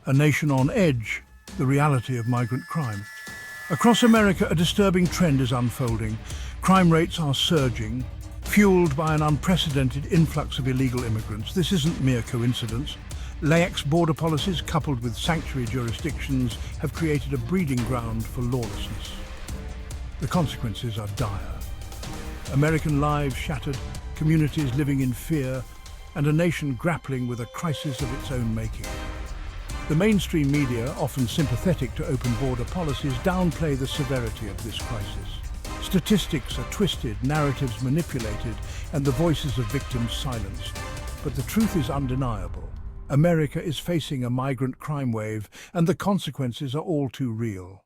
A nation on edge, the reality of migrant crime. Across America, a disturbing trend is unfolding. Crime rates are surging, fueled by an unprecedented influx of illegal immigrants. This isn't mere coincidence. Lax border policies, coupled with sanctuary jurisdictions, have created a breeding ground for lawlessness. The consequences are dire. American lives shattered, communities living in fear, and a nation grappling with a crisis of its own making. The mainstream media, often sympathetic to open border policies, downplay the severity of this crisis. Statistics are twisted, narratives manipulated, and the voices of victims silenced. But the truth is undeniable. America is facing a migrant crime wave, and the consequences are all too real.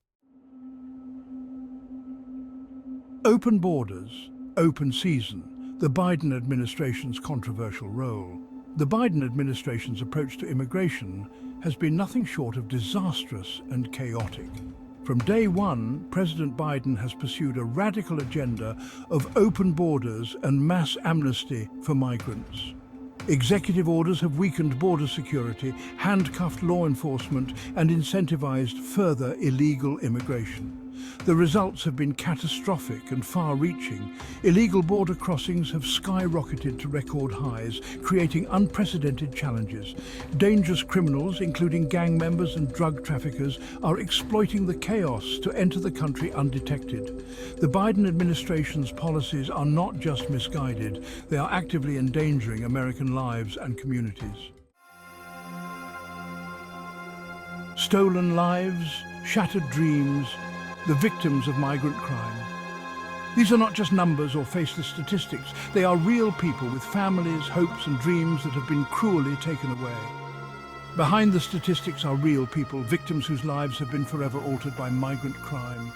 Open borders, open season, the Biden administration's controversial role. The Biden administration's approach to immigration has been nothing short of disastrous and chaotic. From day one, President Biden has pursued a radical agenda of open borders and mass amnesty for migrants. Executive orders have weakened border security, handcuffed law enforcement, and incentivized further illegal immigration. The results have been catastrophic and far-reaching. Illegal border crossings have skyrocketed to record highs, creating unprecedented challenges. Dangerous criminals, including gang members and drug traffickers, are exploiting the chaos to enter the country undetected. The Biden administration's policies are not just misguided, they are actively endangering American lives and communities. Stolen lives, shattered dreams, the victims of migrant crime. These are not just numbers or faceless statistics. They are real people with families, hopes and dreams that have been cruelly taken away. Behind the statistics are real people, victims whose lives have been forever altered by migrant crime.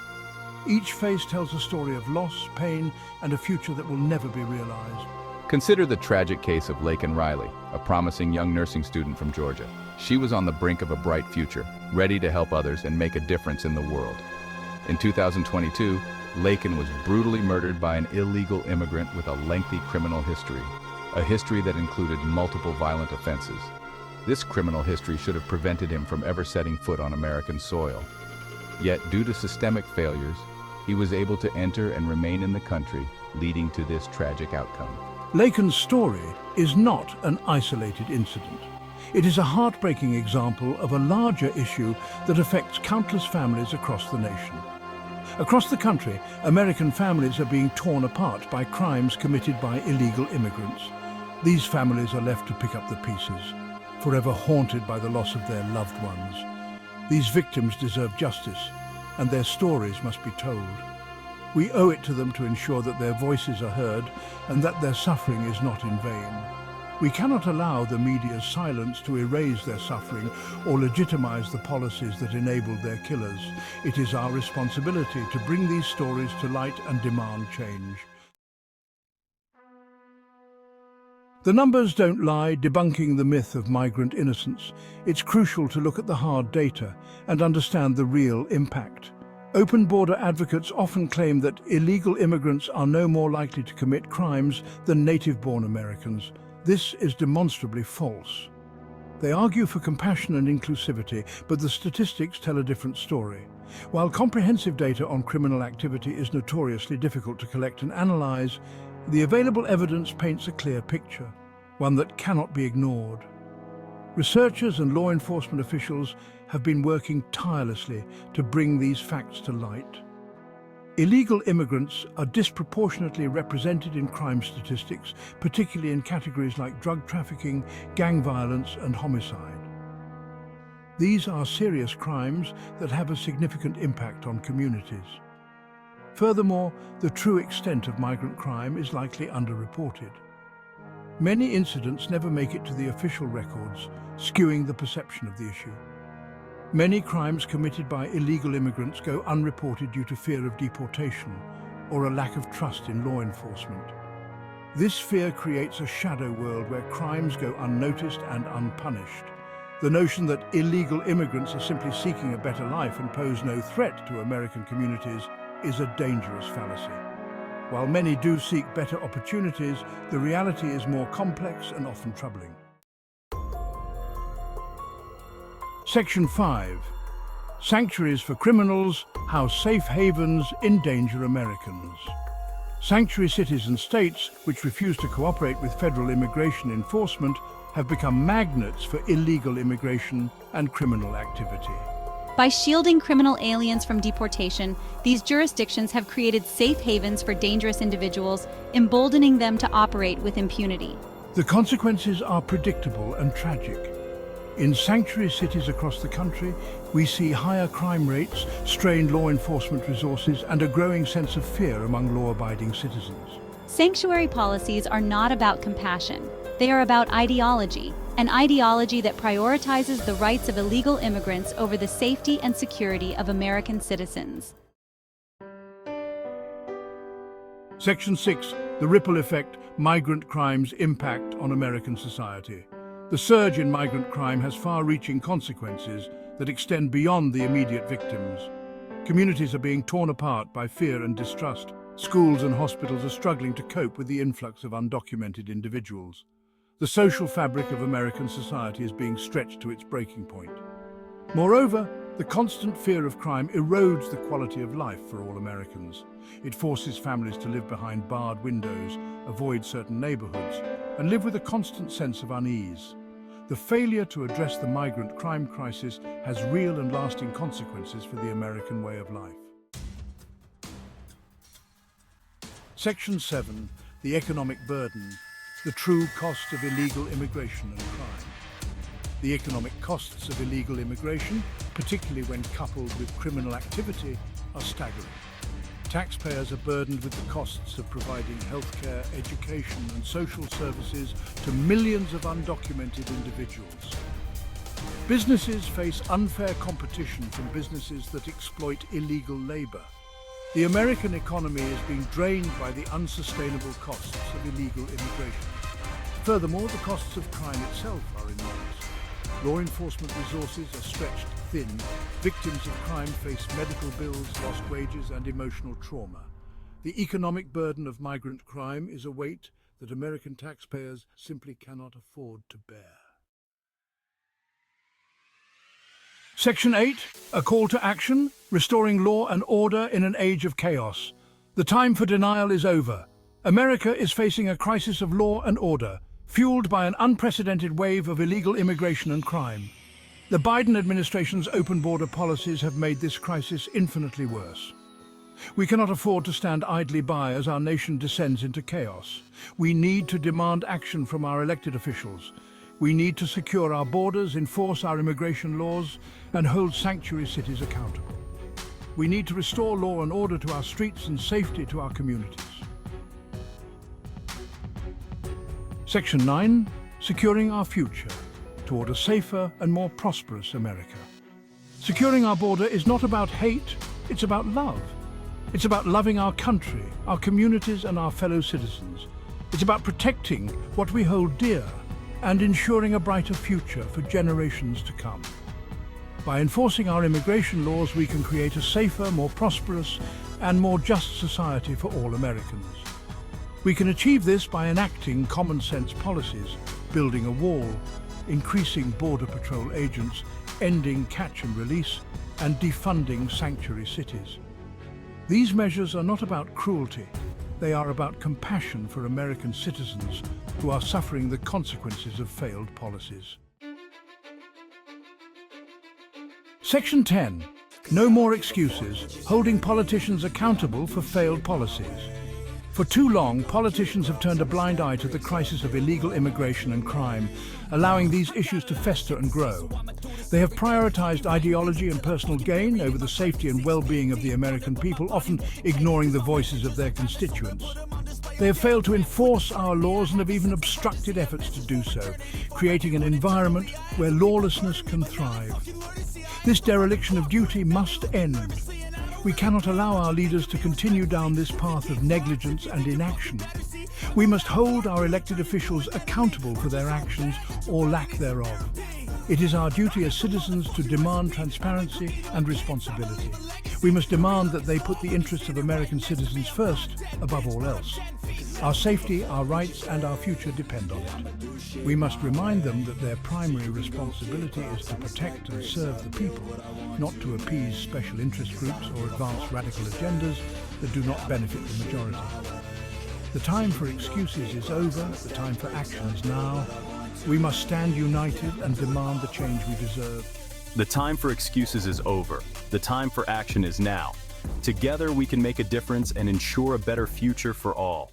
Each face tells a story of loss, pain, and a future that will never be realized. Consider the tragic case of Laken Riley, a promising young nursing student from Georgia. She was on the brink of a bright future, ready to help others and make a difference in the world. In 2022, Laken was brutally murdered by an illegal immigrant with a lengthy criminal history, a history that included multiple violent offenses. This criminal history should have prevented him from ever setting foot on American soil. Yet, due to systemic failures, he was able to enter and remain in the country, leading to this tragic outcome. Laken's story is not an isolated incident. It is a heartbreaking example of a larger issue that affects countless families across the nation. Across the country, American families are being torn apart by crimes committed by illegal immigrants. These families are left to pick up the pieces, forever haunted by the loss of their loved ones. These victims deserve justice, and their stories must be told. We owe it to them to ensure that their voices are heard and that their suffering is not in vain. We cannot allow the media's silence to erase their suffering or legitimize the policies that enabled their killers. It is our responsibility to bring these stories to light and demand change. The numbers don't lie, debunking the myth of migrant innocence. It's crucial to look at the hard data and understand the real impact. Open border advocates often claim that illegal immigrants are no more likely to commit crimes than native-born Americans. This is demonstrably false. They argue for compassion and inclusivity, but the statistics tell a different story. While comprehensive data on criminal activity is notoriously difficult to collect and analyze, the available evidence paints a clear picture, one that cannot be ignored. Researchers and law enforcement officials have been working tirelessly to bring these facts to light. Illegal immigrants are disproportionately represented in crime statistics, particularly in categories like drug trafficking, gang violence, and homicide. These are serious crimes that have a significant impact on communities. Furthermore, the true extent of migrant crime is likely underreported. Many incidents never make it to the official records, skewing the perception of the issue. Many crimes committed by illegal immigrants go unreported due to fear of deportation or a lack of trust in law enforcement. This fear creates a shadow world where crimes go unnoticed and unpunished. The notion that illegal immigrants are simply seeking a better life and pose no threat to American communities is a dangerous fallacy. While many do seek better opportunities, the reality is more complex and often troubling. Section 5. Sanctuaries for criminals, how safe havens endanger Americans. Sanctuary cities and states which refuse to cooperate with federal immigration enforcement have become magnets for illegal immigration and criminal activity. By shielding criminal aliens from deportation, these jurisdictions have created safe havens for dangerous individuals, emboldening them to operate with impunity. The consequences are predictable and tragic. In sanctuary cities across the country, we see higher crime rates, strained law enforcement resources, and a growing sense of fear among law-abiding citizens. Sanctuary policies are not about compassion. They are about ideology, an ideology that prioritizes the rights of illegal immigrants over the safety and security of American citizens. Section 6. The ripple effect, migrant crime's impact on American society. The surge in migrant crime has far-reaching consequences that extend beyond the immediate victims. Communities are being torn apart by fear and distrust. Schools and hospitals are struggling to cope with the influx of undocumented individuals. The social fabric of American society is being stretched to its breaking point. Moreover, the constant fear of crime erodes the quality of life for all Americans. It forces families to live behind barred windows, avoid certain neighborhoods, and live with a constant sense of unease. The failure to address the migrant crime crisis has real and lasting consequences for the American way of life. Section 7. The economic burden, the true cost of illegal immigration and crime. The economic costs of illegal immigration, particularly when coupled with criminal activity, are staggering. Taxpayers are burdened with the costs of providing healthcare, education, and social services to millions of undocumented individuals. Businesses face unfair competition from businesses that exploit illegal labor. The American economy is being drained by the unsustainable costs of illegal immigration. Furthermore, the costs of crime itself are enormous. Law enforcement resources are stretched thin. Victims of crime face medical bills, lost wages, and emotional trauma. The economic burden of migrant crime is a weight that American taxpayers simply cannot afford to bear. Section 8. A call to action, restoring law and order in an age of chaos. The time for denial is over. America is facing a crisis of law and order, fueled by an unprecedented wave of illegal immigration and crime. The Biden administration's open border policies have made this crisis infinitely worse. We cannot afford to stand idly by as our nation descends into chaos. We need to demand action from our elected officials. We need to secure our borders, enforce our immigration laws, and hold sanctuary cities accountable. We need to restore law and order to our streets and safety to our communities. Section 9. Securing our future toward a safer and more prosperous America. Securing our border is not about hate, it's about love. It's about loving our country, our communities, and our fellow citizens. It's about protecting what we hold dear and ensuring a brighter future for generations to come. By enforcing our immigration laws, we can create a safer, more prosperous, and more just society for all Americans. We can achieve this by enacting common-sense policies, building a wall, increasing Border Patrol agents, ending catch and release, and defunding sanctuary cities. These measures are not about cruelty. They are about compassion for American citizens who are suffering the consequences of failed policies. Section 10. No more excuses, holding politicians accountable for failed policies. For too long, politicians have turned a blind eye to the crisis of illegal immigration and crime, allowing these issues to fester and grow. They have prioritized ideology and personal gain over the safety and well-being of the American people, often ignoring the voices of their constituents. They have failed to enforce our laws and have even obstructed efforts to do so, creating an environment where lawlessness can thrive. This dereliction of duty must end. We cannot allow our leaders to continue down this path of negligence and inaction. We must hold our elected officials accountable for their actions or lack thereof. It is our duty as citizens to demand transparency and responsibility. We must demand that they put the interests of American citizens first, above all else. Our safety, our rights, and our future depend on it. We must remind them that their primary responsibility is to protect and serve the people, not to appease special interest groups or advance radical agendas that do not benefit the majority. The time for excuses is over, the time for action is now. We must stand united and demand the change we deserve. The time for excuses is over. The time for action is now. Together we can make a difference and ensure a better future for all.